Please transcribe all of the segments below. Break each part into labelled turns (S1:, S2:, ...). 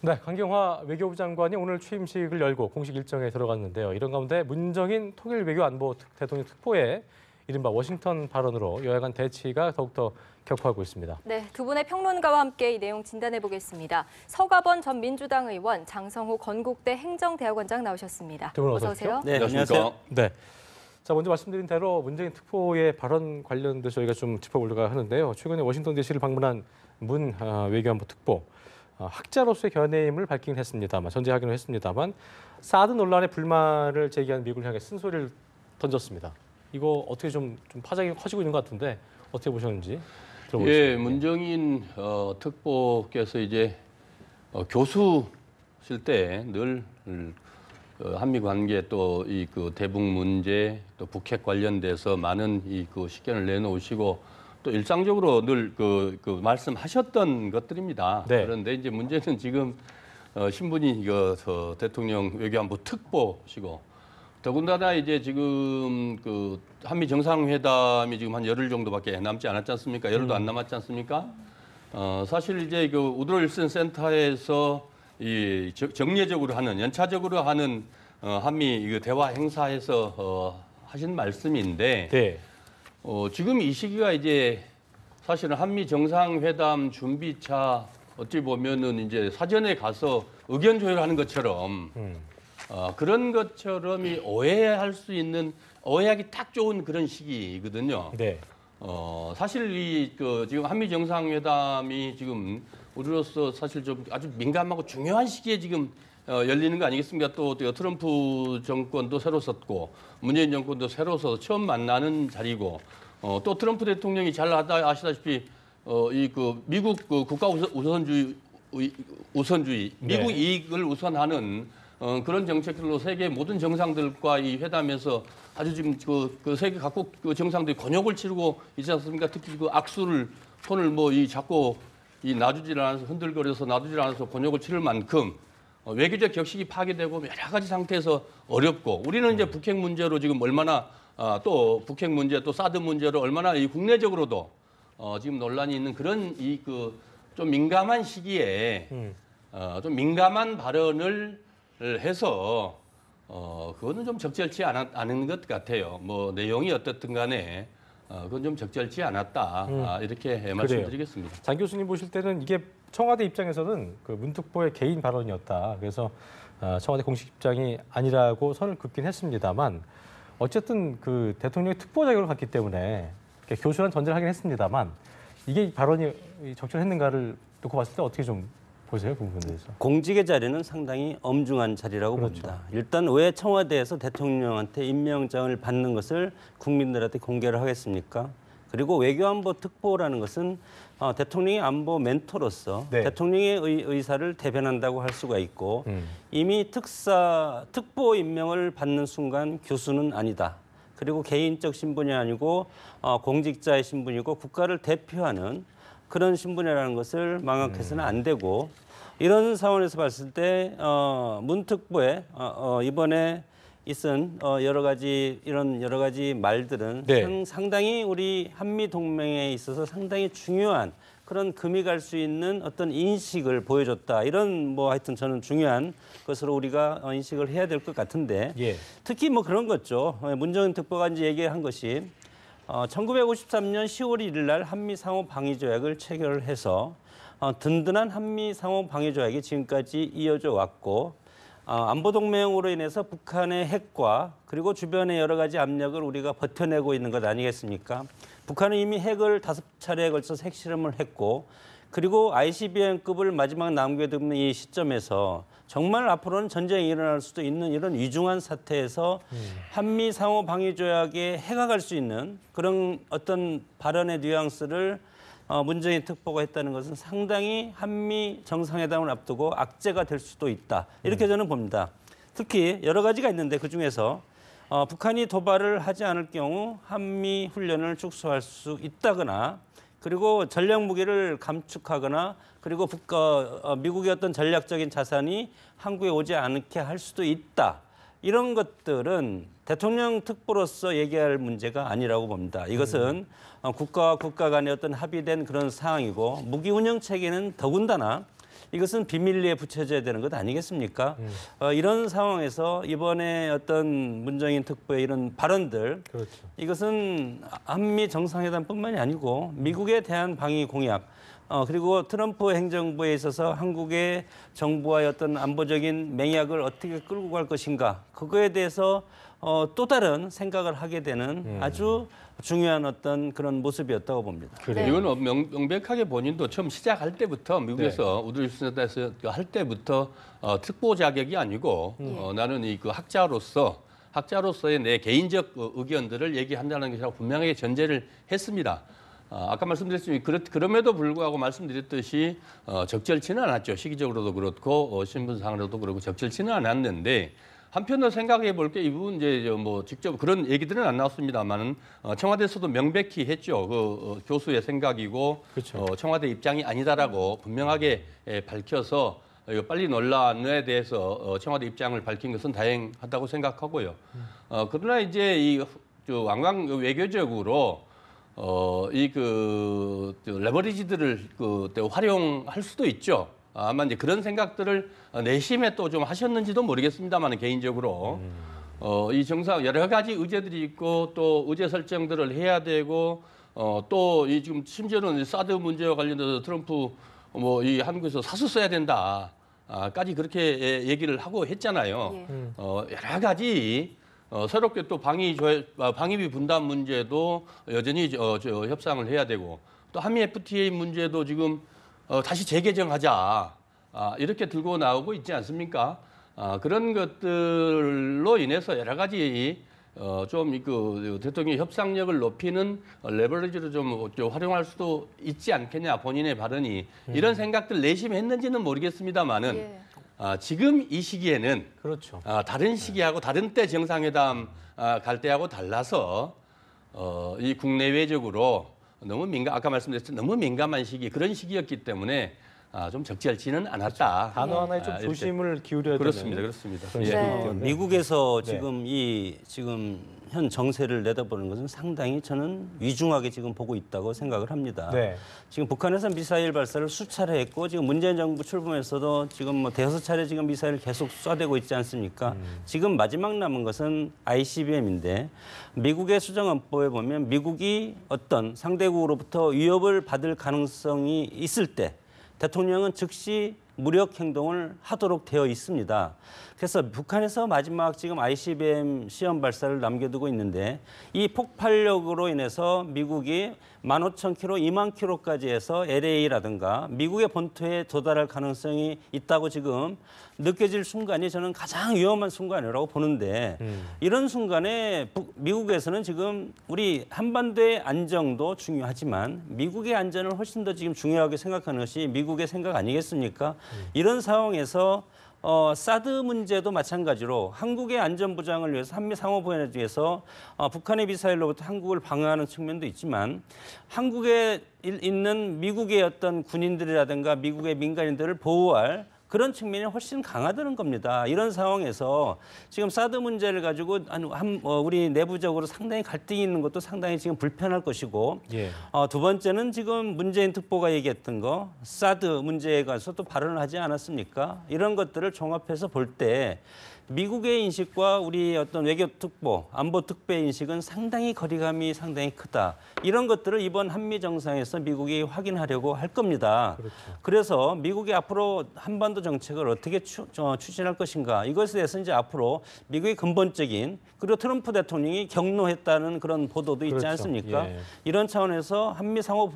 S1: 네, 강경화 외교부 장관이 오늘 취임식을 열고 공식 일정에 들어갔는데요. 이런 가운데 문정인 통일 외교 안보 대통령 특보의 이른바 워싱턴 발언으로 여야 간 대치가 더욱더 격화하고 있습니다.
S2: 네, 두 분의 평론가와 함께 이 내용 진단해 보겠습니다. 서가번 전 민주당 의원, 장성호 건국대 행정대학원장 나오셨습니다.
S1: 두 분
S2: 어서 오세요.
S3: 네, 안녕하세요.
S1: 네. 자, 먼저 말씀드린 대로 문재인 특보의 발언 관련돼서 저희가 좀 짚어보려고 하는데요. 최근에 워싱턴 DC를 방문한 문 외교안보 특보. 학자로서의 견해임을 밝히긴 했습니다만, 전제하기는 했습니다만, 사드 논란에 불만을 제기한 미국을 향해 쓴소리를 던졌습니다. 이거 어떻게 좀 파장이 커지고 있는 것 같은데 어떻게 보셨는지 들어보겠습니다.
S3: 예, 문정인 특보께서 이제 교수실 때 늘 한미 관계 또 이 그 대북 문제 또 북핵 관련돼서 많은 이 그 식견을 내놓으시고 또 일상적으로 늘 그 말씀하셨던 것들입니다.
S1: 네.
S3: 그런데 이제 문제는 지금 신분이 이거 대통령 외교안보 특보시고 더군다나 이제 지금 그 한미 정상회담이 지금 한 열흘 정도밖에 남지 않았지 않습니까? 열흘도 안 남았지 않습니까? 사실 이제 그 우드로 윌슨 센터에서 이 정례적으로 하는 연차적으로 하는 한미 그 대화 행사에서 하신 말씀인데.
S1: 네.
S3: 지금 이 시기가 이제 사실은 한미 정상회담 준비차 어찌 보면은 이제 사전에 가서 의견 조율하는 것처럼 그런 것처럼이 오해할 수 있는 오해하기 딱 좋은 그런 시기거든요.
S1: 네.
S3: 사실 지금 한미 정상회담이 지금 우리로서 사실 좀 아주 민감하고 중요한 시기에 지금 열리는 거 아니겠습니까? 또 트럼프 정권도 새로 섰고 문재인 정권도 새로 서서 처음 만나는 자리고 또 트럼프 대통령이 잘 아시다시피 미국 국가 우선주의, 미국
S1: 네.
S3: 이익을 우선하는 그런 정책들로 세계 모든 정상들과 이 회담에서 아주 지금 그 세계 각국 그 정상들이 곤욕을 치르고 있지 않습니까? 특히 그 악수를 손을 자꾸 놔주질 않아서 흔들거려서 놔주질 않아서 곤욕을 치를 만큼 외교적 격식이 파괴되고 여러 가지 상태에서 어렵고 우리는 이제 북핵 문제로 지금 얼마나 또 북핵 문제 또 사드 문제로 얼마나 이 국내적으로도 지금 논란이 있는 그런 좀 민감한 시기에 좀 민감한 발언을 해서 그거는 좀 적절치 않은 것 같아요. 뭐 내용이 어떻든 간에 그건 좀 적절치 않았다 이렇게 말씀드리겠습니다.
S1: 장 교수님 보실 때는 이게 청와대 입장에서는 그 문 특보의 개인 발언이었다. 그래서 청와대 공식 입장이 아니라고 선을 긋긴 했습니다만 어쨌든 그 대통령이 특보 자격을 갖기 때문에 교수란 전제를 하긴 했습니다만 이게 발언이 적절했는가를 놓고 봤을 때 어떻게 좀 보세요? 그 부분에 대해서.
S4: 공직의 자리는 상당히 엄중한 자리라고
S1: 그렇죠.
S4: 봅니다. 일단 왜 청와대에서 대통령한테 임명장을 받는 것을 국민들한테 공개를 하겠습니까? 그리고 외교안보 특보라는 것은 대통령의 안보 멘토로서
S1: 네.
S4: 대통령의 의사를 대변한다고 할 수가 있고 이미 특보 임명을 받는 순간 교수는 아니다. 그리고 개인적 신분이 아니고 공직자의 신분이고 국가를 대표하는 그런 신분이라는 것을 망각해서는 안 되고 이런 상황에서 봤을 때 문 특보에 이번에 있은 여러 가지 말들은
S1: 네.
S4: 상당히 우리 한미 동맹에 있어서 상당히 중요한 그런 금이 갈 수 있는 어떤 인식을 보여줬다. 이런 하여튼 저는 중요한 것으로 우리가 인식을 해야 될 것 같은데
S1: 예.
S4: 특히 그런 거죠. 문정인 특보가 이제 얘기한 것이 1953년 10월 1일 날 한미 상호 방위 조약을 체결을 해서 든든한 한미 상호 방위 조약이 지금까지 이어져 왔고 안보 동맹으로 인해서 북한의 핵과 그리고 주변의 여러 가지 압력을 우리가 버텨내고 있는 것 아니겠습니까? 북한은 이미 핵을 5차례에 걸쳐서 핵실험을 했고 그리고 ICBM급을 마지막 남겨두는 이 시점에서 정말 앞으로는 전쟁이 일어날 수도 있는 이런 위중한 사태에서 한미 상호 방위 조약에 해가 갈 수 있는 그런 어떤 발언의 뉘앙스를 문정인 특보가 했다는 것은 상당히 한미 정상회담을 앞두고 악재가 될 수도 있다. 이렇게 저는 봅니다. 특히 여러 가지가 있는데 그중에서 북한이 도발을 하지 않을 경우 한미 훈련을 축소할 수 있다거나 그리고 전략 무기를 감축하거나 그리고 미국의 어떤 전략적인 자산이 한국에 오지 않게 할 수도 있다. 이런 것들은 대통령 특보로서 얘기할 문제가 아니라고 봅니다. 이것은 국가와 국가 간의 어떤 합의된 그런 상황이고 무기 운영 체계는 더군다나 이것은 비밀리에 붙여져야 되는 것 아니겠습니까? 이런 상황에서 이번에 어떤 문정인 특보의 이런 발언들
S1: 그렇죠.
S4: 이것은 한미 정상회담뿐만이 아니고 미국에 대한 방위 공약 그리고 트럼프 행정부에 있어서 한국의 정부와의 어떤 안보적인 맹약을 어떻게 끌고 갈 것인가 그거에 대해서 또 다른 생각을 하게 되는 아주 중요한 어떤 그런 모습이었다고 봅니다.
S1: 그래요.
S3: 이건 명백하게 본인도 처음 시작할 때부터 미국에서 우드리스에서 할 때부터 특보 자격이 아니고 나는 이 그 학자로서의 내 개인적 의견들을 얘기한다는 것이라고 분명하게 전제를 했습니다. 아까 말씀드렸지만 그럼에도 불구하고 말씀드렸듯이 적절치는 않았죠. 시기적으로도 그렇고 신분상으로도 그렇고 적절치는 않았는데 한편으로 생각해 볼 게 이 부분 이제 뭐 직접 그런 얘기들은 안 나왔습니다만은 청와대에서도 명백히 했죠. 그 교수의 생각이고
S1: 그렇죠.
S3: 청와대 입장이 아니다라고 분명하게 밝혀서 이거 빨리 논란에 대해서 청와대 입장을 밝힌 것은 다행하다고 생각하고요. 그러나 이제 이 왕왕 외교적으로 레버리지들을 활용할 수도 있죠. 아마 이제 그런 생각들을 내심에 또 좀 하셨는지도 모르겠습니다만 개인적으로 이 정상 여러 가지 의제들이 있고 또 의제 설정들을 해야 되고 또 이 지금 심지어는 사드 문제와 관련해서 트럼프 뭐 이 한국에서 사수 써야 된다까지 그렇게 얘기를 하고 했잖아요. 여러 가지 새롭게 또 방위비 분담 문제도 여전히 협상을 해야 되고 또 한미 FTA 문제도 지금 다시 재개정하자 이렇게 들고 나오고 있지 않습니까? 그런 것들로 인해서 여러 가지 좀 그 대통령 협상력을 높이는 레버리지를 좀 활용할 수도 있지 않겠냐 본인의 발언이 이런 생각들 내심에 했는지는 모르겠습니다만은 지금 이 시기에는
S1: 그렇죠.
S3: 다른 시기하고 다른 때 정상회담 갈 때하고 달라서 이 국내외적으로 아까 말씀드렸듯이 너무 민감한 시기 그런 시기였기 때문에 좀 적절치는 않았다.
S1: 단어 하나에 좀
S3: 이렇게.
S1: 조심을 기울여야
S3: 그렇습니다.
S1: 되는
S3: 그렇습니다.
S1: 그런
S3: 예.
S1: 시기이기 때문에.
S4: 미국에서
S1: 네.
S4: 지금 현 정세를 내다보는 것은 상당히 저는 위중하게 지금 보고 있다고 생각을 합니다.
S1: 네.
S4: 지금 북한에서 미사일 발사를 수차례 했고 지금 문재인 정부 출범에서도 지금 뭐 대여섯 차례 지금 미사일을 계속 쏴대고 있지 않습니까? 지금 마지막 남은 것은 ICBM인데 미국의 수정안보에 보면 미국이 어떤 상대국으로부터 위협을 받을 가능성이 있을 때 대통령은 즉시 무력 행동을 하도록 되어 있습니다. 그래서 북한에서 마지막 지금 ICBM 시험 발사를 남겨두고 있는데 이 폭발력으로 인해서 미국이 15,000km, 2만 km까지 해서 LA라든가 미국의 본토에 도달할 가능성이 있다고 지금 느껴질 순간이 저는 가장 위험한 순간이라고 보는데 이런 순간에 미국에서는 지금 우리 한반도의 안정도 중요하지만 미국의 안전을 훨씬 더 지금 중요하게 생각하는 것이 미국의 생각 아니겠습니까? 이런 상황에서 사드 문제도 마찬가지로 한국의 안전 보장을 위해서 한미 상호 보완을 위해서 북한의 미사일로부터 한국을 방어하는 측면도 있지만 한국에 있는 미국의 어떤 군인들이라든가 미국의 민간인들을 보호할 그런 측면이 훨씬 강화되는 겁니다. 이런 상황에서 지금 사드 문제를 가지고 우리 내부적으로 상당히 갈등이 있는 것도 상당히 지금 불편할 것이고
S1: 예.
S4: 두 번째는 지금 문재인 특보가 얘기했던 거 사드 문제에 관해서 또 발언을 하지 않았습니까? 이런 것들을 종합해서 볼 때 미국의 인식과 우리 어떤 외교 특보, 안보 특보의 인식은 상당히 거리감이 상당히 크다. 이런 것들을 이번 한미 정상에서 미국이 확인하려고 할 겁니다.
S1: 그렇죠.
S4: 그래서 미국이 앞으로 한반도 정책을 어떻게 추진할 것인가 이것에 대해서 이제 앞으로 미국의 근본적인 그리고 트럼프 대통령이 경로했다는 그런 보도도 있지
S1: 그렇죠.
S4: 않습니까?
S1: 예.
S4: 이런 차원에서 한미 상호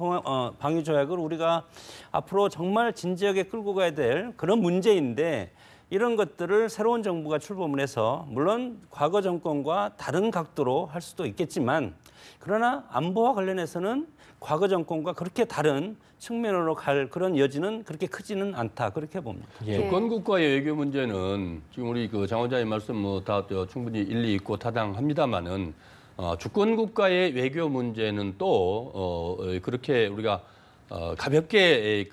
S4: 방위 조약을 우리가 앞으로 정말 진지하게 끌고 가야 될 그런 문제인데 이런 것들을 새로운 정부가 출범을 해서 물론 과거 정권과 다른 각도로 할 수도 있겠지만 그러나 안보와 관련해서는 과거 정권과 그렇게 다른 측면으로 갈 그런 여지는 그렇게 크지는 않다 그렇게 봅니다.
S1: 예.
S3: 주권국가의 외교 문제는 지금 우리 장 원장님 말씀 뭐 다 충분히 일리 있고 타당합니다만은 주권국가의 외교 문제는 또 그렇게 우리가 가볍게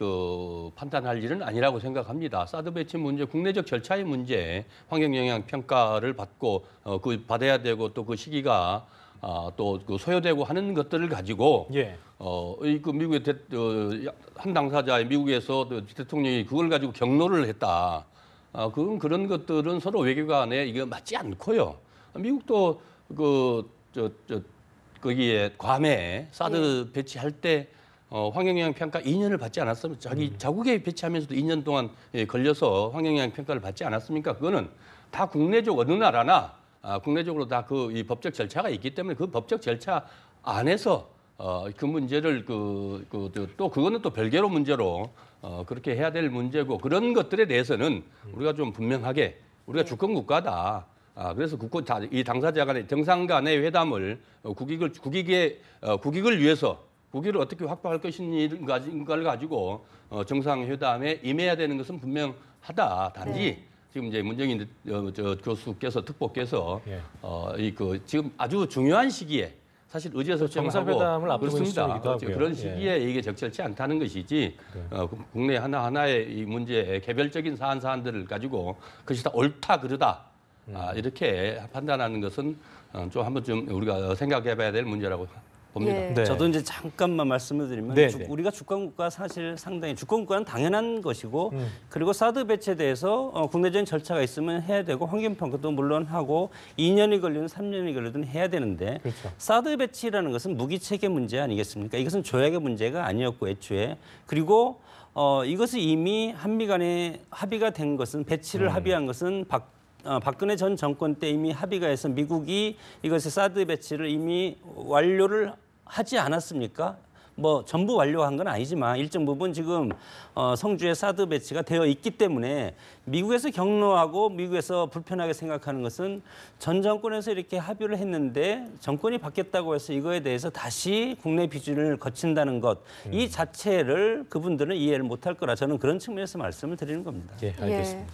S3: 판단할 일은 아니라고 생각합니다. 사드 배치 문제, 국내적 절차의 문제, 환경 영향 평가를 받고 받아야 되고 또 그 시기가 또 그 소요되고 하는 것들을 가지고
S1: 예.
S3: 그 미국의 한 당사자의 미국에서 대통령이 그걸 가지고 경로를 했다. 그런 것들은 서로 외교관에 이게 맞지 않고요. 미국도 거기에 괌에 사드 배치할 때 환경영향 평가 2년을 받지 않았으면 자국에 배치하면서도 2년 동안 걸려서 환경영향 평가를 받지 않았습니까? 그거는 다 국내적 어느 나라나 국내적으로 다 이 법적 절차가 있기 때문에 그 법적 절차 안에서 그 문제를 또 그거는 또 별개로 문제로 그렇게 해야 될 문제고 그런 것들에 대해서는 우리가 좀 분명하게 우리가 주권 국가다. 그래서 이 당사자 간의 정상 간의 회담을 국익을 위해서 국익을 어떻게 확보할 것인가를 가지고 정상회담에 임해야 되는 것은 분명하다. 단지 지금 이제 문정인 교수께서 특보께서
S1: 예.
S3: 지금 아주 중요한 시기에 사실
S1: 정상회담을
S3: 의제설정하고
S1: 앞두고 있는
S3: 그렇습니다.
S1: 시기이기도 하고요.
S3: 그런 시기에 이게 적절치 않다는 것이지 국내 하나하나의 이 문제 개별적인 사안들을 가지고 그것이 다 옳다 그르다 이렇게 판단하는 것은 좀 한번 좀 우리가 생각해봐야 될 문제라고 봅니다.
S2: 예.
S1: 네.
S4: 저도 이제 잠깐만 말씀을 드리면
S1: 네, 네.
S4: 우리가 주권국가 사실 상당히 주권국가는 당연한 것이고 그리고 사드 배치에 대해서 국내적인 절차가 있으면 해야 되고 환경평가도 물론 하고 2년이 걸리든 3년이 걸리든 해야 되는데
S1: 그렇죠.
S4: 사드 배치라는 것은 무기체계 문제 아니겠습니까? 이것은 조약의 문제가 아니었고 애초에 그리고 이것이 이미 한미 간에 합의가 된 것은 배치를 합의한 것은 박근혜 전 정권 때 이미 합의가 해서 미국이 이것의 사드 배치를 이미 완료를 하지 않았습니까? 뭐 전부 완료한 건 아니지만 일정 부분 지금 성주에 사드 배치가 되어 있기 때문에 미국에서 경로하고 미국에서 불편하게 생각하는 것은 전 정권에서 이렇게 합의를 했는데 정권이 바뀌었다고 해서 이거에 대해서 다시 국내 비준을 거친다는 것 이 자체를 그분들은 이해를 못할 거라 저는 그런 측면에서 말씀을 드리는 겁니다.
S1: 예, 알겠습니다.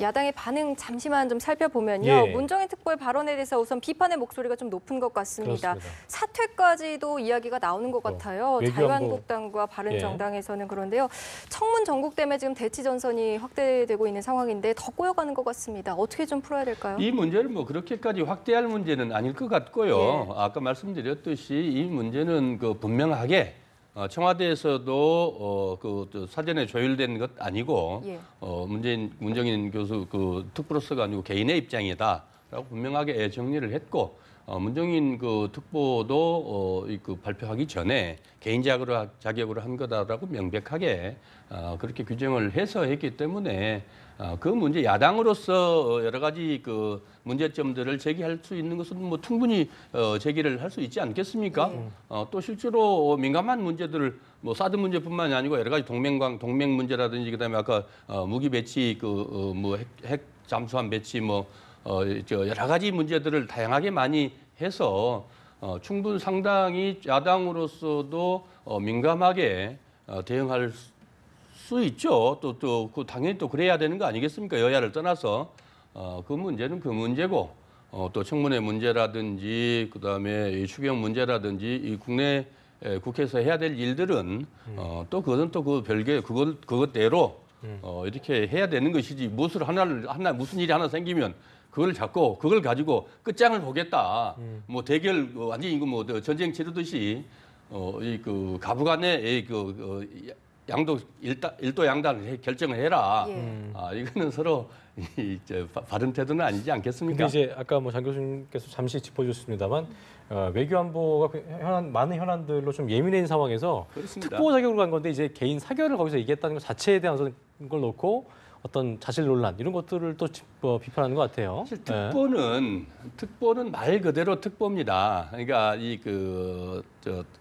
S2: 야당의 반응 잠시만 좀 살펴보면요.
S1: 예.
S2: 문정인 특보의 발언에 대해서 우선 비판의 목소리가 좀 높은 것 같습니다.
S1: 그렇습니다.
S2: 사퇴까지도 이야기가 나오는 것 같아요.
S1: 외교안보-
S2: 자유한국당과 바른정당에서는 그런데요. 청문 전국 때문에 지금 대치 전선이 확대되고 있는 상황인데 더 꼬여가는 것 같습니다. 어떻게 좀 풀어야 될까요?
S3: 이 문제를 뭐 그렇게까지 확대할 문제는 아닐 것 같고요.
S2: 예.
S3: 아까 말씀드렸듯이 이 문제는 분명하게 청와대에서도 사전에 조율된 것 아니고
S2: 예.
S3: 문정인 교수 특보로서가 아니고 개인의 입장이다라고 분명하게 정리를 했고 문정인 특보도 발표하기 전에 개인 자격으로 한 거다라고 명백하게 그렇게 규정을 해서 했기 때문에 그 문제 야당으로서 여러 가지 문제점들을 제기할 수 있는 것은 뭐 충분히 제기를 할 수 있지 않겠습니까? 또 실제로 민감한 문제들을 뭐 사드 문제뿐만이 아니고 여러 가지 동맹 문제라든지 그다음에 아까 무기 배치 핵 잠수함 배치 여러 가지 문제들을 다양하게 많이 해서 상당히 야당으로서도 민감하게 대응할 수 있죠. 또 당연히 또 그래야 되는 거 아니겠습니까? 여야를 떠나서 그 문제는 그 문제고 또 청문회 문제라든지 그다음에 이 추경 문제라든지 이 국내 국회에서 해야 될 일들은 또 그것은 또 그 별개 그것대로 이렇게 해야 되는 것이지 무슨 일이 하나 생기면 그걸 가지고 끝장을 보겠다. 뭐 대결 완전히 이거 뭐 전쟁 치르듯이 가부간에 양도 일도 양단 결정을 해라.
S2: 예.
S3: 이거는 서로 바른 태도는 아니지 않겠습니까?
S1: 근데 이제 아까 장 교수님께서 잠시 짚어주셨습니다만 외교안보가 많은 현안들로 좀 예민한 상황에서
S3: 그렇습니다.
S1: 특보 자격으로 간 건데 이제 개인 사결을 거기서 얘기했다는 것 자체에 대한 걸 놓고 어떤 자질 논란 이런 것들을 또 비판하는 것 같아요.
S3: 사실 특보는 말 그대로 특보입니다. 그러니까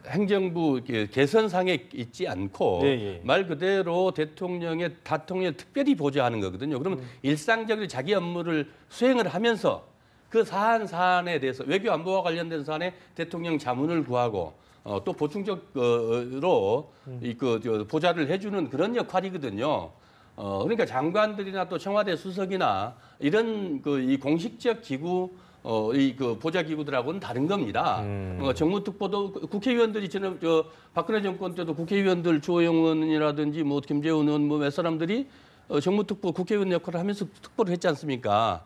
S3: 행정부 개선상에 있지 않고 말 그대로 대통령의 특별히 보좌하는 거거든요. 그러면 일상적으로 자기 업무를 수행을 하면서 그 사안에 대해서 외교 안보와 관련된 사안에 대통령 자문을 구하고 또 보충적으로 보좌를 해주는 그런 역할이거든요. 그러니까 장관들이나 또 청와대 수석이나 이런 이 공식적 기구 보좌 기구들하고는 다른 겁니다. 정무특보도 국회의원들이 지금 박근혜 정권 때도 국회의원들 주호영 의원이라든지 김재원 의원 몇 사람들이 정무특보 국회의원 역할을 하면서 특보를 했지 않습니까?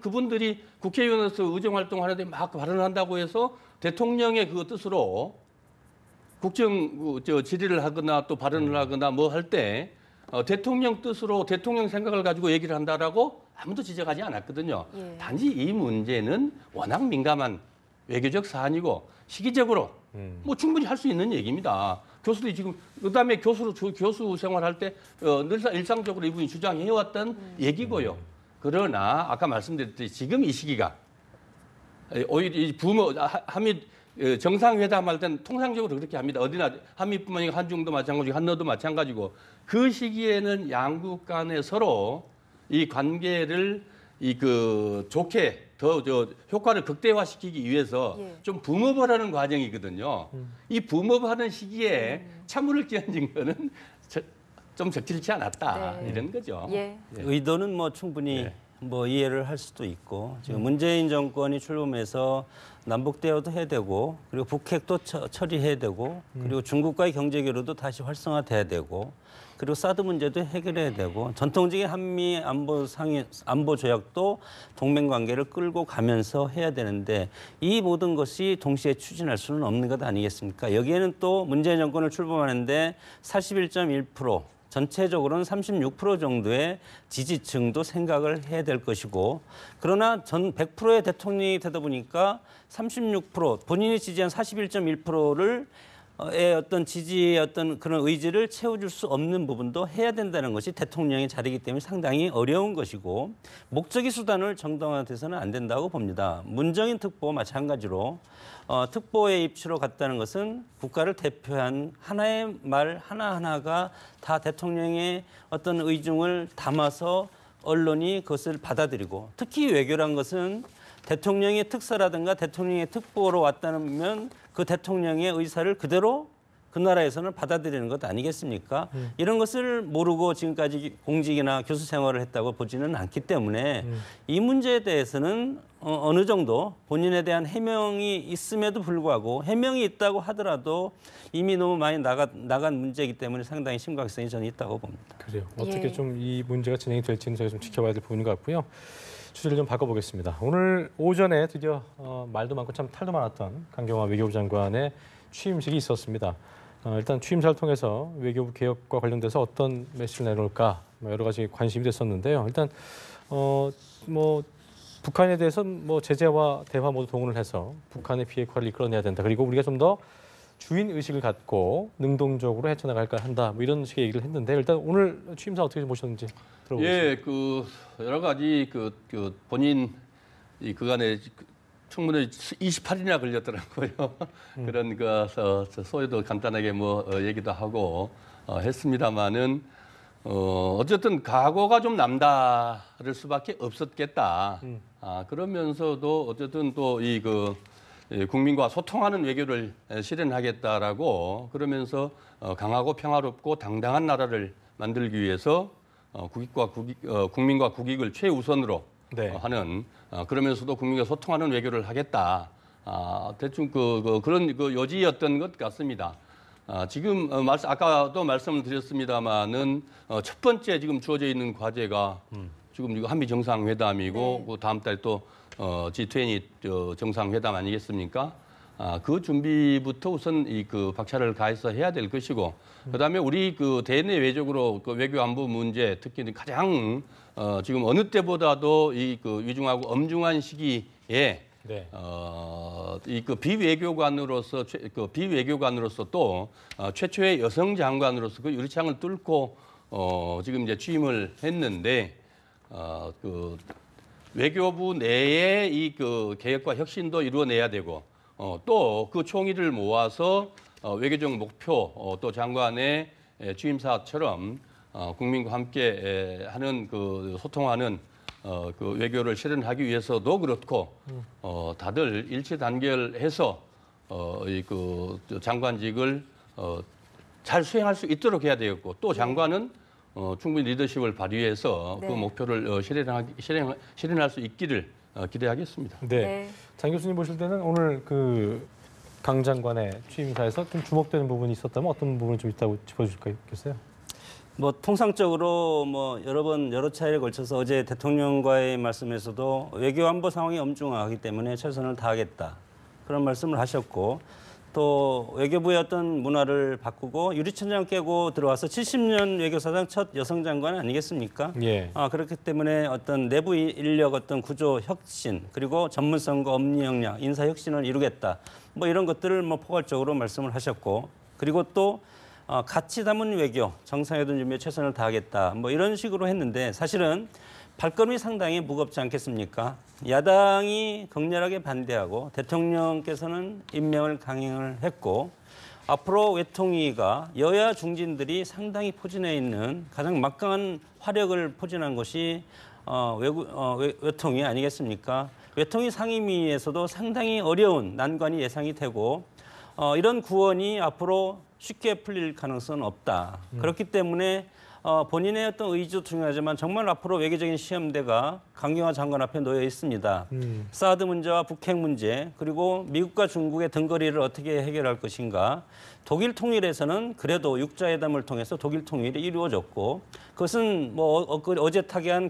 S3: 그분들이 국회의원으로서 의정활동하는데 막 발언을 한다고 해서 대통령의 그 뜻으로 질의를 하거나 또 발언을 하거나 뭐 할 때 대통령 뜻으로 대통령 생각을 가지고 얘기를 한다라고 아무도 지적하지 않았거든요.
S2: 예.
S3: 단지 이 문제는 워낙 민감한 외교적 사안이고 시기적으로 뭐 충분히 할 수 있는 얘기입니다. 교수들이 지금 그다음에 교수 생활할 때 늘 일상적으로 이분이 주장해왔던 얘기고요. 그러나 아까 말씀드렸듯이 지금 이 시기가 오히려 이 한미 정상회담 할 때는 통상적으로 그렇게 합니다. 어디나 한미뿐만 아니라 한중도 마찬가지고 한러도 마찬가지고 그 시기에는 양국 간에 서로 이 관계를 좋게 더 효과를 극대화시키기 위해서
S2: 예.
S3: 좀 붐업을 하는 과정이거든요. 이 붐업하는 시기에 찬물을 끼얹은 거는 좀 적절치 않았다
S2: 네.
S3: 이런 거죠.
S2: 예.
S4: 의도는 뭐 충분히
S3: 네.
S4: 뭐 이해를 할 수도 있고 지금 문재인 정권이 출범해서 남북 대화도 해야 되고 그리고 북핵도 처리해야 되고 그리고 중국과의 경제 교류도 다시 활성화돼야 되고 그리고 사드 문제도 해결해야 되고 전통적인 한미 안보 조약도 동맹 관계를 끌고 가면서 해야 되는데 이 모든 것이 동시에 추진할 수는 없는 것 아니겠습니까? 여기에는 또 문재인 정권을 출범하는데 41.1% 전체적으로는 36% 정도의 지지층도 생각을 해야 될 것이고 그러나 전 100%의 대통령이 되다 보니까 36% 본인이 지지한 41.1%를 어떤 지지의 어떤 그런 의지를 채워줄 수 없는 부분도 해야 된다는 것이 대통령의 자리이기 때문에 상당히 어려운 것이고 목적의 수단을 정당화돼서는 안 된다고 봅니다. 문정인 특보 마찬가지로 특보의 입추로 갔다는 것은 국가를 대표한 하나의 말 하나하나가 다 대통령의 어떤 의중을 담아서 언론이 그것을 받아들이고 특히 외교란 것은 대통령의 특사라든가 대통령의 특보로 왔다면 그 대통령의 의사를 그대로 그 나라에서는 받아들이는 것 아니겠습니까? 이런 것을 모르고 지금까지 공직이나 교수 생활을 했다고 보지는 않기 때문에 이 문제에 대해서는 어느 정도 본인에 대한 해명이 있음에도 불구하고 해명이 있다고 하더라도 이미 너무 많이 나간 문제이기 때문에 상당히 심각성이 저는 있다고 봅니다.
S1: 그래요. 어떻게
S2: 예.
S1: 좀 이 문제가 진행이 될지는 저희가 좀 지켜봐야 될 부분인 것 같고요. 주제를 좀 바꿔보겠습니다. 오늘 오전에 드디어 말도 많고 참 탈도 많았던 강경화 외교부 장관의 취임식이 있었습니다. 일단 취임사를 통해서 외교부 개혁과 관련돼서 어떤 메시지를 내놓을까 여러 가지 관심이 됐었는데요. 일단 뭐 북한에 대해서 뭐 제재와 대화 모두 동원을 해서 북한의 비핵화를 이끌어내야 된다. 그리고 우리가 좀 더 주인 의식을 갖고 능동적으로 헤쳐나갈까 한다. 뭐 이런 식의 얘기를 했는데 일단 오늘 취임사 어떻게 보셨는지 들어보겠습니다.
S3: 예, 여러 가지 본인 그간에 청문회 28일이나 걸렸더라고요. 그런 소위도 간단하게 얘기도 하고 했습니다만은 어쨌든 각오가 좀 남다를 수밖에 없었겠다. 그러면서도 어쨌든 또 국민과 소통하는 외교를 실현하겠다라고 그러면서 강하고 평화롭고 당당한 나라를 만들기 위해서 국민과 국익을 최우선으로
S1: 네.
S3: 하는 그러면서도 국민과 소통하는 외교를 하겠다. 대충 그런 요지였던 것 같습니다. 지금 아까도 말씀을 드렸습니다마는 첫 번째 지금 주어져 있는 과제가 지금 이거 한미 정상회담이고
S2: 네.
S3: 그 다음 달 또 G20 정상회담 아니겠습니까? 그 준비부터 우선 박차를 가해서 해야 될 것이고, 그다음에 우리 대내 외적으로 외교 안보 문제 특히 가장 지금 어느 때보다도 위중하고 엄중한 시기에
S1: 네.
S3: 비외교관으로서 또 최초의 여성 장관으로서 그 유리창을 뚫고 지금 이제 취임을 했는데 외교부 내에 개혁과 혁신도 이루어내야 되고 또 그 총의를 모아서 외교적 목표 또 장관의 취임사처럼 국민과 함께 하는 소통하는 외교를 실현하기 위해서도 그렇고 다들 일치 단결해서 장관직을 잘 수행할 수 있도록 해야 되겠고 또 장관은 충분히 리더십을 발휘해서
S2: 네.
S3: 그 목표를 실현할 수 있기를 기대하겠습니다.
S1: 네.
S2: 네.
S1: 장 교수님 보실 때는 오늘 강 장관의 취임사에서 좀 주목되는 부분이 있었다면 어떤 부분이 좀 있다고 짚어주실까요?
S4: 뭐 통상적으로 뭐 여러 차례에 걸쳐서 어제 대통령과의 말씀에서도 외교 안보 상황이 엄중하기 때문에 최선을 다하겠다 그런 말씀을 하셨고 또 외교부의 어떤 문화를 바꾸고 유리천장 깨고 들어와서 70년 외교사상 첫 여성 장관 아니겠습니까?
S1: 예.
S4: 그렇기 때문에 어떤 내부 인력 어떤 구조 혁신 그리고 전문성과 업무 역량 인사 혁신을 이루겠다 뭐 이런 것들을 뭐 포괄적으로 말씀을 하셨고 그리고 또 가치 담은 외교, 정상회담 준비에 최선을 다하겠다. 뭐 이런 식으로 했는데 사실은 발걸음이 상당히 무겁지 않겠습니까? 야당이 격렬하게 반대하고 대통령께서는 임명을 강행을 했고 앞으로 외통위가 여야 중진들이 상당히 포진해 있는 가장 막강한 화력을 포진한 것이 외통위 아니겠습니까? 외통위 상임위에서도 상당히 어려운 난관이 예상이 되고 이런 구원이 앞으로 쉽게 풀릴 가능성은 없다. 그렇기 때문에 본인의 어떤 의지도 중요하지만 정말 앞으로 외교적인 시험대가 강경화 장관 앞에 놓여 있습니다. 사드 문제와 북핵 문제 그리고 미국과 중국의 등거리를 어떻게 해결할 것인가. 독일 통일에서는 그래도 육자회담을 통해서 독일 통일이 이루어졌고 그것은 뭐 어제 타계한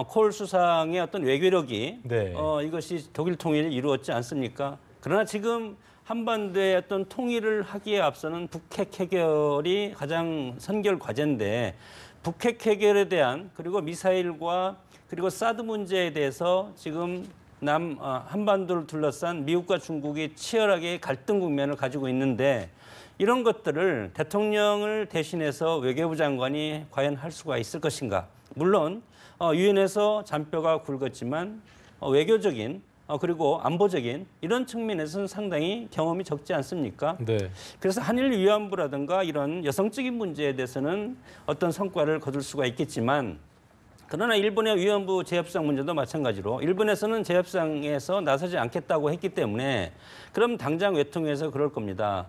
S4: 콜 수상의 어떤 외교력이
S1: 네.
S4: 이것이 독일 통일이 이루어졌지 않습니까? 그러나 지금 한반도의 어떤 통일을 하기에 앞서는 북핵 해결이 가장 선결 과제인데 북핵 해결에 대한 그리고 미사일과 그리고 사드 문제에 대해서 지금 한반도를 둘러싼 미국과 중국이 치열하게 갈등 국면을 가지고 있는데 이런 것들을 대통령을 대신해서 외교부 장관이 과연 할 수가 있을 것인가? 물론 유엔에서 잔뼈가 굵었지만 외교적인 그리고 안보적인 이런 측면에서는 상당히 경험이 적지 않습니까?
S1: 네.
S4: 그래서 한일 위안부라든가 이런 여성적인 문제에 대해서는 어떤 성과를 거둘 수가 있겠지만 그러나 일본의 위안부 재협상 문제도 마찬가지로 일본에서는 재협상에서 나서지 않겠다고 했기 때문에 그럼 당장 외통위에서 그럴 겁니다.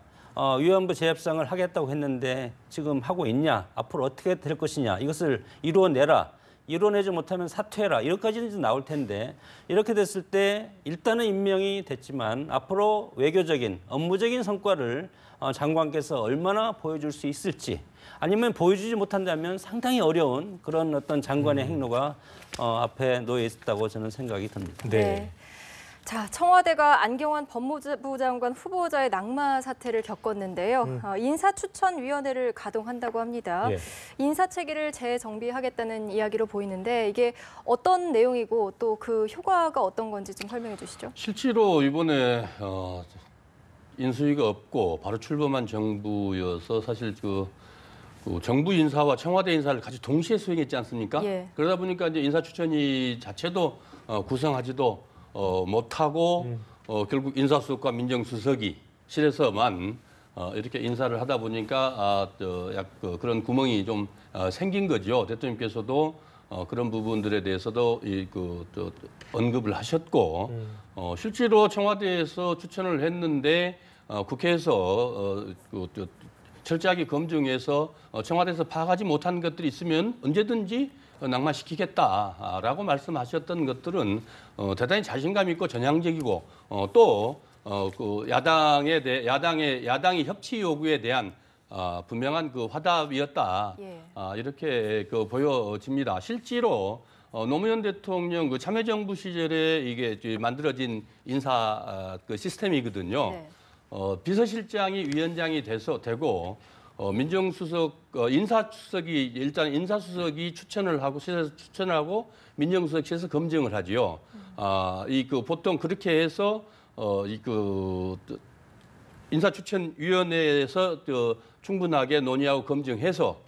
S4: 위안부 재협상을 하겠다고 했는데 지금 하고 있냐? 앞으로 어떻게 될 것이냐? 이것을 이루어내라. 이뤄내지 못하면 사퇴해라. 이것까지는 나올 텐데 이렇게 됐을 때 일단은 임명이 됐지만 앞으로 외교적인 업무적인 성과를 장관께서 얼마나 보여줄 수 있을지 아니면 보여주지 못한다면 상당히 어려운 그런 어떤 장관의 행로가 앞에 놓여 있다고 저는 생각이 듭니다.
S1: 네.
S2: 자, 청와대가 안경환 법무부 장관 후보자의 낙마 사태를 겪었는데요. 인사추천위원회를 가동한다고 합니다.
S1: 예.
S2: 인사체계를 재정비하겠다는 이야기로 보이는데 이게 어떤 내용이고 또 그 효과가 어떤 건지 좀 설명해 주시죠.
S3: 실제로 이번에 인수위가 없고 바로 출범한 정부여서 사실 그 정부 인사와 청와대 인사를 같이 동시에 수행했지 않습니까?
S2: 예.
S3: 그러다 보니까 이제 인사추천위 자체도 구성하지도 못하고 결국 인사수석과 민정수석이 실에서만 이렇게 인사를 하다 보니까 그런 구멍이 좀 생긴 거죠. 대통령께서도 그런 부분들에 대해서도 언급을 하셨고 실제로 청와대에서 추천을 했는데 국회에서 철저하게 검증해서 청와대에서 파악하지 못한 것들이 있으면 언제든지 낙마시키겠다라고 말씀하셨던 것들은 대단히 자신감 있고 전향적이고 또 그 야당의 협치 요구에 대한 분명한 그 화답이었다.
S2: 예.
S3: 이렇게 보여집니다. 실제로 노무현 대통령 그 참여정부 시절에 이게 만들어진 인사 시스템이거든요.
S2: 네.
S3: 비서실장이 위원장이 되고 민정수석 인사수석이 일단 인사수석이 추천을 하고 실에서 추천을 하고 민정수석실에서 검증을 하지요. 보통 그렇게 해서 인사추천위원회에서 충분하게 논의하고 검증해서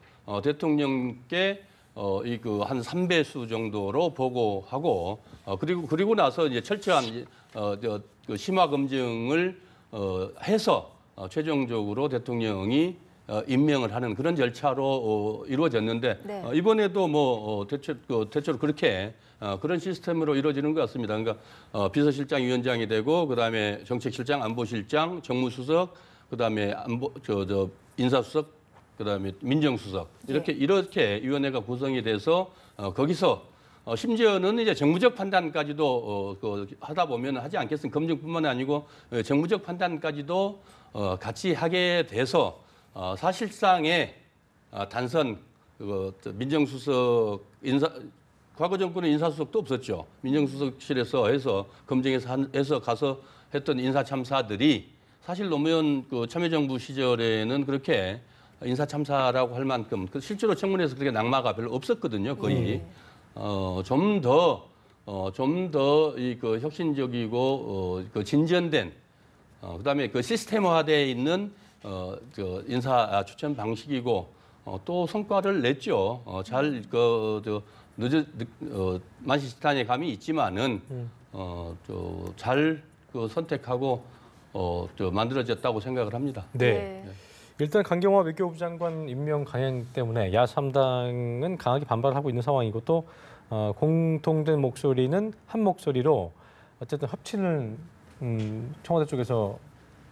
S3: 대통령께 한 3배수 정도로 보고하고 그리고 나서 이제 철저한 심화 검증을 해서 최종적으로 대통령이 임명을 하는 그런 절차로 이루어졌는데
S2: 네.
S3: 이번에도 대체로 그렇게 그런 시스템으로 이루어지는 것 같습니다. 그러니까 비서실장 위원장이 되고 그다음에 정책실장, 안보실장, 정무수석, 그다음에 인사수석, 그다음에 민정수석 이렇게 위원회가 구성이 돼서 거기서 심지어는 이제 정무적 판단까지도 하다 보면 하지 않겠습니까? 검증뿐만 아니고 정무적 판단까지도 같이 하게 돼서 사실상의 단선 민정수석 과거 정권의 인사수석도 없었죠. 민정수석실에서 해서 검증해서 해서 가서 했던 인사 참사들이 사실 노무현 참여정부 시절에는 그렇게 인사 참사라고 할 만큼 실제로 청문회에서 그렇게 낙마가 별로 없었거든요. 거의 좀 더 혁신적이고 진전된 그다음에 시스템화되어 있는 인사 추천 방식이고 또 성과를 냈죠. 만시지탄의 감이 있지만은 잘 선택하고 만들어졌다고 생각을 합니다.
S1: 네. 일단 강경화 외교부 장관 임명 강행 때문에 야3당은 강하게 반발을 하고 있는 상황이고 또 공통된 목소리는 한 목소리로 어쨌든 협치는 청와대 쪽에서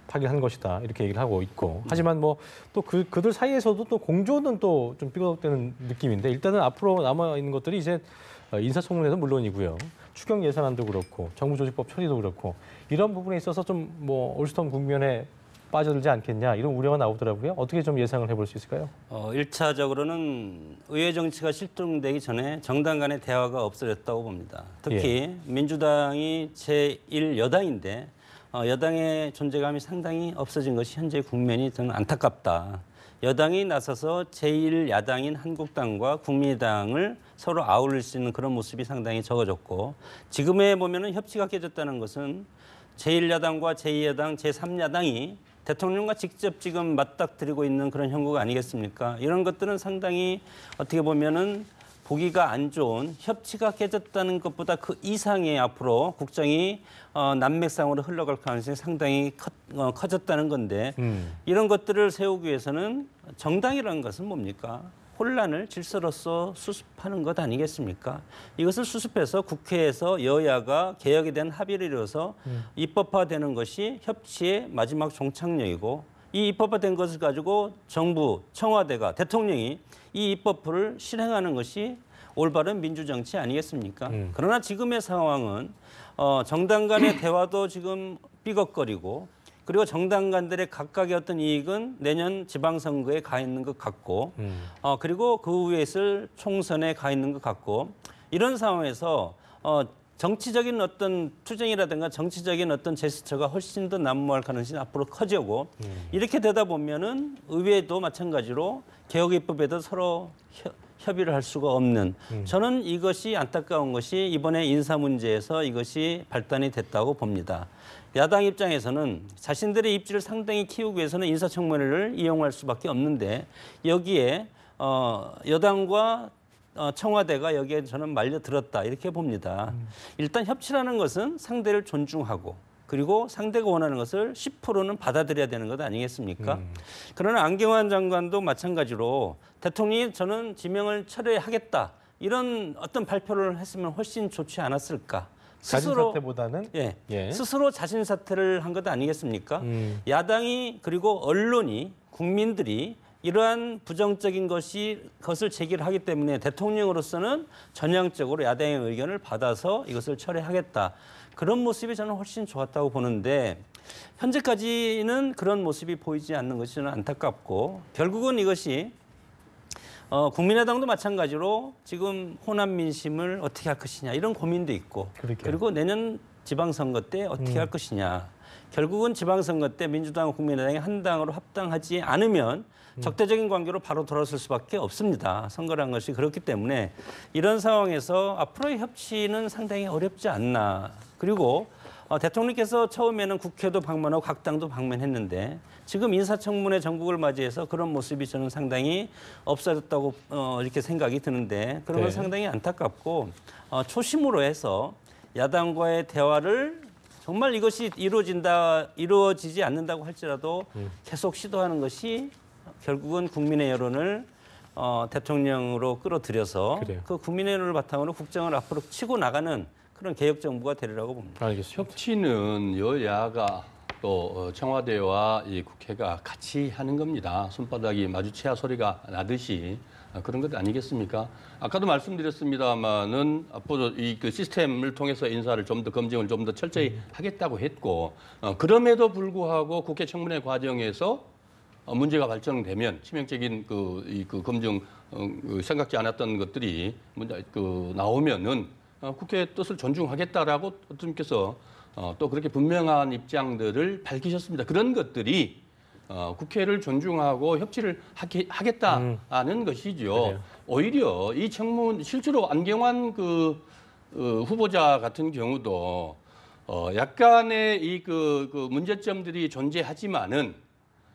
S1: 하긴 한 것이다 이렇게 얘기를 하고 있고 하지만 뭐 또 그들 사이에서도 또 공조는 또 좀 삐걱대는 느낌인데 일단은 앞으로 남아 있는 것들이 이제 인사청문회도 물론이고요 추경 예산안도 그렇고 정부조직법 처리도 그렇고 이런 부분에 있어서 좀 뭐 올스톰 국면에 빠져들지 않겠냐 이런 우려가 나오더라고요. 어떻게 좀 예상을 해볼 수 있을까요?
S4: 1차적으로는 의회 정치가 실종되기 전에 정당 간의 대화가 없어졌다고 봅니다. 특히 민주당이 제1여당인데 여당의 존재감이 상당히 없어진 것이 현재 국면이 저는 안타깝다. 여당이 나서서 제1야당인 한국당과 국민의당을 서로 아울릴 수 있는 그런 모습이 상당히 적어졌고 지금에 보면은 협치가 깨졌다는 것은 제1야당과 제2야당, 제3야당이 대통령과 직접 지금 맞닥뜨리고 있는 그런 형국가 아니겠습니까? 이런 것들은 상당히 어떻게 보면은 보기가 안 좋은 협치가 깨졌다는 것보다 그 이상의 앞으로 국정이 난맥상으로 흘러갈 가능성이 상당히 커졌다는 건데 이런 것들을 세우기 위해서는 정당이라는 것은 뭡니까? 혼란을 질서로서 수습하는 것 아니겠습니까? 이것을 수습해서 국회에서 여야가 개혁에 대한 합의를 이뤄서 입법화되는 것이 협치의 마지막 종착역이고 이 입법화된 것을 가지고 정부, 청와대가 대통령이 이 입법을 실행하는 것이 올바른 민주정치 아니겠습니까? 그러나 지금의 상황은 정당 간의 대화도 지금 삐걱거리고 그리고 정당 간들의 각각의 어떤 이익은 내년 지방선거에 가 있는 것 같고 그리고 그 위에 있을 총선에 가 있는 것 같고 이런 상황에서 정치적인 어떤 투쟁이라든가 정치적인 어떤 제스처가 훨씬 더 난무할 가능성이 앞으로 커지고 이렇게 되다 보면은 의회도 마찬가지로 개혁 입법에도 서로 협의를 할 수가 없는 저는 이것이 안타까운 것이 이번에 인사 문제에서 이것이 발단이 됐다고 봅니다. 야당 입장에서는 자신들의 입지를 상당히 키우기 위해서는 인사청문회를 이용할 수밖에 없는데 여기에 여당과 청와대가 여기에 저는 말려들었다 이렇게 봅니다. 일단 협치라는 것은 상대를 존중하고 그리고 상대가 원하는 것을 10%는 받아들여야 되는 것 아니겠습니까? 그러나 안경환 장관도 마찬가지로 대통령이 저는 지명을 철회하겠다 이런 어떤 발표를 했으면 훨씬 좋지 않았을까?
S1: 자진 사퇴보다는
S4: 스스로 자신 사퇴를 한 것 아니겠습니까? 야당이 그리고 언론이 국민들이 이러한 부정적인 것을 제기를 하기 때문에 대통령으로서는 전향적으로 야당의 의견을 받아서 이것을 철회하겠다. 그런 모습이 저는 훨씬 좋았다고 보는데 현재까지는 그런 모습이 보이지 않는 것이 저는 안타깝고 결국은 이것이 국민의당도 마찬가지로 지금 호남 민심을 어떻게 할 것이냐 이런 고민도 있고 그리고 내년 지방선거 때 어떻게 할 것이냐. 결국은 지방선거 때 민주당과 국민의당이 한 당으로 합당하지 않으면 적대적인 관계로 바로 돌아설 수밖에 없습니다. 선거란 것이 그렇기 때문에 이런 상황에서 앞으로의 협치는 상당히 어렵지 않나. 그리고 대통령께서 처음에는 국회도 방문하고 각 당도 방문했는데 지금 인사청문회 전국을 맞이해서 그런 모습이 저는 상당히 없어졌다고 이렇게 생각이 드는데 그런 건 상당히 안타깝고 초심으로 해서 야당과의 대화를 정말 이것이 이루어지지 않는다고 할지라도 계속 시도하는 것이 결국은 국민의 여론을 대통령으로 끌어들여서 그 국민의 여론을 바탕으로 국정을 앞으로 치고 나가는 그런 개혁 정부가 되리라고 봅니다.
S1: 알겠습니다.
S3: 협치는 여야가 또 청와대와 이 국회가 같이 하는 겁니다. 손바닥이 마주쳐야 소리가 나듯이 그런 것 아니겠습니까? 아까도 말씀드렸습니다만은 앞으로 이 시스템을 통해서 인사를 좀 더 검증을 좀 더 철저히 하겠다고 했고 그럼에도 불구하고 국회 청문회 과정에서 문제가 발생되면 치명적인 그 검증 생각지 않았던 것들이 나오면은 국회의 뜻을 존중하겠다라고 대통령께서 또 그렇게 분명한 입장들을 밝히셨습니다. 그런 것들이 국회를 존중하고 협치를 하겠다는 것이죠.
S1: 그래요.
S3: 오히려 이 청문 실제로 안경환 후보자 같은 경우도 약간의 이 문제점들이 존재하지만은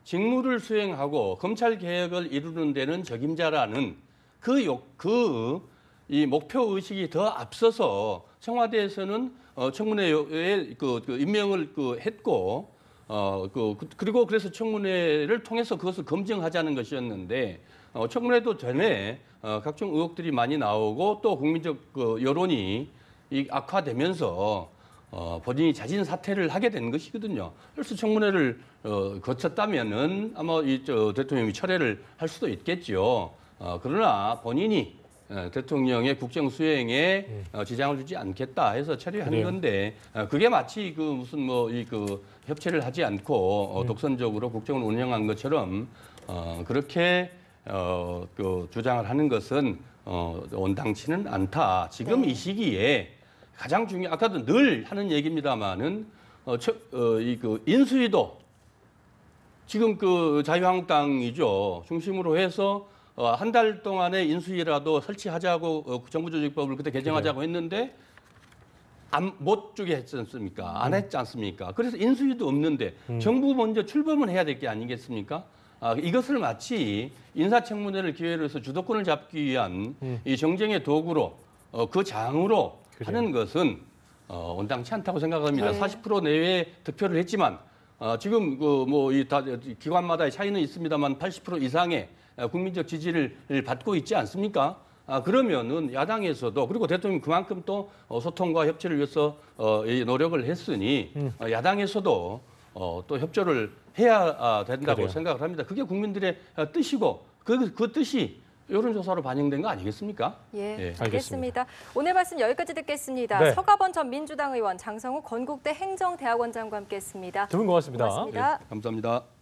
S3: 직무를 수행하고 검찰 개혁을 이루는 데는 적임자라는 이 목표 의식이 더 앞서서 청와대에서는 청문회에 임명을 했고 그리고 그래서 청문회를 통해서 그것을 검증하자는 것이었는데 청문회도 전에 각종 의혹들이 많이 나오고 또 국민적 여론이 악화되면서 본인이 자진 사퇴를 하게 된 것이거든요. 그래서 청문회를 거쳤다면은 아마 대통령이 철회를 할 수도 있겠죠. 그러나 본인이 대통령의 국정 수행에 지장을 주지 않겠다 해서 철회한
S1: 그래요.
S3: 건데 그게 마치 무슨 협치를 하지 않고 독선적으로 국정을 운영한 것처럼 그렇게 주장을 하는 것은 온당치는 않다. 지금 이 시기에 가장 아까도 늘 하는 얘기입니다만은 인수위도 지금 자유한국당이죠 중심으로 해서 한 달 동안의 인수위라도 설치하자고 정부조직법을 그때 개정하자고 했는데 못 주게 했지 않습니까? 안 했지 않습니까? 그래서 인수위도 없는데 정부 먼저 출범을 해야 될 게 아니겠습니까? 이것을 마치 인사청문회를 기회로 해서 주도권을 잡기 위한 이 정쟁의 도구로 그 장으로 하는 것은 온당치 않다고 생각합니다.
S2: 네.
S3: 40% 내외 득표를 했지만 지금 기관마다의 차이는 있습니다만 80% 이상의 국민적 지지를 받고 있지 않습니까? 그러면은 야당에서도 그리고 대통령이 그만큼 또 소통과 협치를 위해서 노력을 했으니 야당에서도 또 협조를 해야 된다고
S1: 그래요.
S3: 생각을 합니다. 그게 국민들의 뜻이고 그 뜻이 여론조사로 반영된 거 아니겠습니까?
S2: 예,
S3: 예.
S2: 알겠습니다. 오늘 말씀 여기까지 듣겠습니다.
S1: 네.
S2: 서가번 전 민주당 의원, 장성우 건국대 행정대학원장과 함께했습니다.
S1: 두 분 고맙습니다.
S2: 고맙습니다.
S3: 감사합니다.